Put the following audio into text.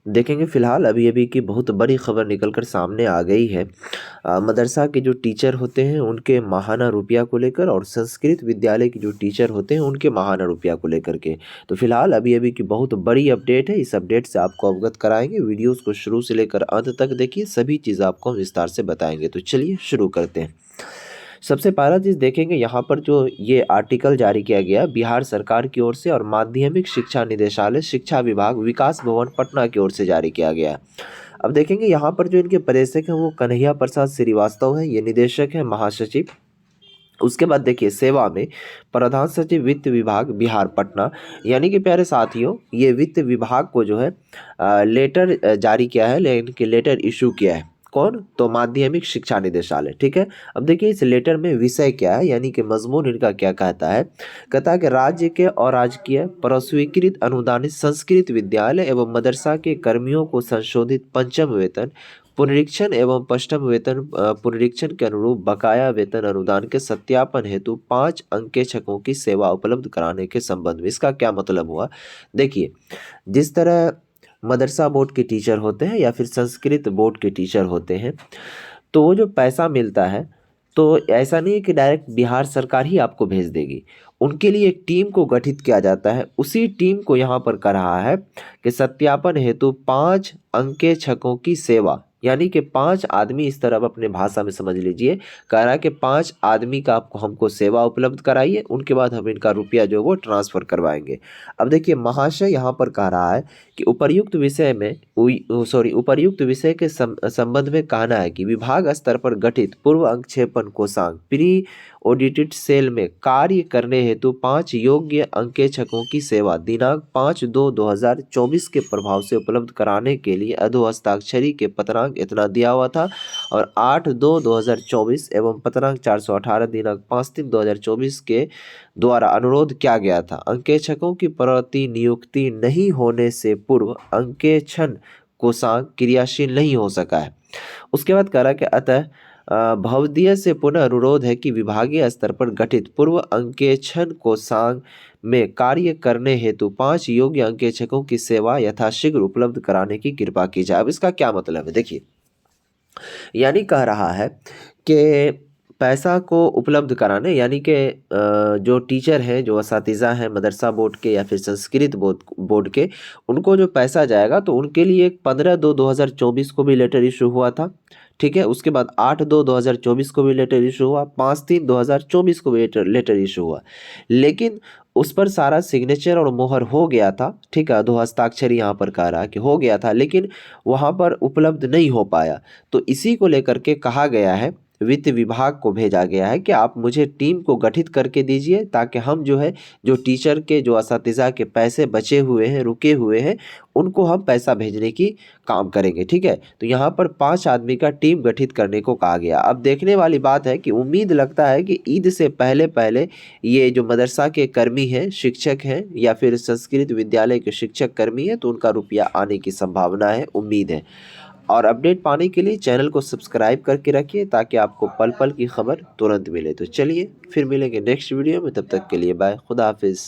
देखेंगे फ़िलहाल अभी-अभी की बहुत बड़ी खबर निकल कर सामने आ गई है। मदरसा के जो टीचर होते हैं उनके माहाना रुपया को लेकर और संस्कृत विद्यालय के जो टीचर होते हैं उनके माहाना रुपया को लेकर के। तो फ़िलहाल अभी-अभी की बहुत बड़ी अपडेट है, इस अपडेट से आपको अवगत कराएँगे। वीडियोज़ को शुरू से लेकर अंत तक देखिए, सभी चीज़ आपको हम विस्तार से बताएँगे। तो चलिए शुरू करते हैं। सबसे पहला चीज़ देखेंगे यहाँ पर जो ये आर्टिकल जारी किया गया बिहार सरकार की ओर से और माध्यमिक शिक्षा निदेशालय शिक्षा विभाग विकास भवन पटना की ओर से जारी किया गया। अब देखेंगे यहाँ पर जो इनके प्रदेशक हैं वो कन्हैया प्रसाद श्रीवास्तव हैं, ये निदेशक हैं महासचिव। उसके बाद देखिए सेवा में प्रधान सचिव वित्त विभाग बिहार पटना, यानी कि प्यारे साथियों ये वित्त विभाग को जो है लेटर जारी किया है, लेकिन कि लेटर इशू किया है कौन, तो माध्यमिक शिक्षा निदेशालय। ठीक है, अब देखिए इस लेटर में विषय क्या है, यानी कि मजमून इनका क्या कहता है। कहता है कि राज्य के अराजकीय प्रस्वीकृत अनुदानित संस्कृत विद्यालय एवं मदरसा के कर्मियों को संशोधित पंचम वेतन पुनरीक्षण एवं पश्चिम वेतन पुनरीक्षण के अनुरूप बकाया वेतन अनुदान के सत्यापन हेतु 5 अंकेक्षकों की सेवा उपलब्ध कराने के संबंध में। इसका क्या मतलब हुआ, देखिए जिस तरह मदरसा बोर्ड के टीचर होते हैं या फिर संस्कृत बोर्ड के टीचर होते हैं, तो वो जो पैसा मिलता है तो ऐसा नहीं है कि डायरेक्ट बिहार सरकार ही आपको भेज देगी। उनके लिए एक टीम को गठित किया जाता है, उसी टीम को यहाँ पर कह रहा है कि सत्यापन हेतु 5 अंकेक्षकों की सेवा, यानी कि 5 आदमी, इस तरह आप अपने भाषा में समझ लीजिए, कह रहा है कि 5 आदमी का आपको हमको सेवा उपलब्ध कराइए, उनके बाद हम इनका रुपया जो वो ट्रांसफ़र करवाएंगे। अब देखिए महाशय यहाँ पर कह रहा है कि उपर्युक्त विषय में उपर्युक्त विषय के संबंध में कहना है कि विभाग स्तर पर गठित पूर्व अंकक्षेपण कोषांग प्री ऑडिटेड सेल में कार्य करने हेतु 5 योग्य अंकेक्षकों की सेवा दिनांक 5/2/2024 के प्रभाव से उपलब्ध कराने के लिए अधोहस्ताक्षरी के पत्रांक इतना दिया हुआ था और 8/2/2024 एवं पत्रांक 418 दिनांक 5/3/2024 के द्वारा अनुरोध किया गया था। अंकेक्षकों की प्रतिनियुक्ति नहीं होने से पूर्व अंकेक्षण कोषांग क्रियाशील नहीं हो सका है। उसके बाद कह रहा कि अतः भवदीय से पुनः अनुरोध है कि विभागीय स्तर पर गठित पूर्व अंकेक्षण कोषांग में कार्य करने हेतु 5 योग्य अंकेक्षकों की सेवा यथाशीघ्र उपलब्ध कराने की कृपा की जाए। अब इसका क्या मतलब है, देखिए यानी कह रहा है कि पैसा को उपलब्ध कराने, यानी कि जो टीचर हैं, जो असातिज़ा हैं मदरसा बोर्ड के या फिर संस्कृत बोर्ड के, उनको जो पैसा जाएगा तो उनके लिए 15/2/2024 को भी लेटर इशू हुआ था। ठीक है, उसके बाद 8/2/2024 को भी लेटर इशू हुआ, 5/3/2024 को भी लेटर इशू हुआ, लेकिन उस पर सारा सिग्नेचर और मोहर हो गया था। ठीक है, दो हस्ताक्षर यहाँ पर कह रहा है कि हो गया था, लेकिन वहाँ पर उपलब्ध नहीं हो पाया। तो इसी को लेकर के कहा गया है, वित्त विभाग को भेजा गया है कि आप मुझे टीम को गठित करके दीजिए, ताकि हम जो है जो टीचर के जो असातिज़ा के पैसे बचे हुए हैं, रुके हुए हैं, उनको हम पैसा भेजने की काम करेंगे। ठीक है, तो यहाँ पर 5 आदमी का टीम गठित करने को कहा गया। अब देखने वाली बात है कि उम्मीद लगता है कि ईद से पहले पहले ये जो मदरसा के कर्मी हैं, शिक्षक हैं या फिर संस्कृत विद्यालय के शिक्षक कर्मी हैं, तो उनका रुपया आने की संभावना है, उम्मीद है। और अपडेट पाने के लिए चैनल को सब्सक्राइब करके रखिए ताकि आपको पल पल की खबर तुरंत मिले। तो चलिए फिर मिलेंगे नेक्स्ट वीडियो में, तब तक के लिए बाय, खुदा हाफिज़।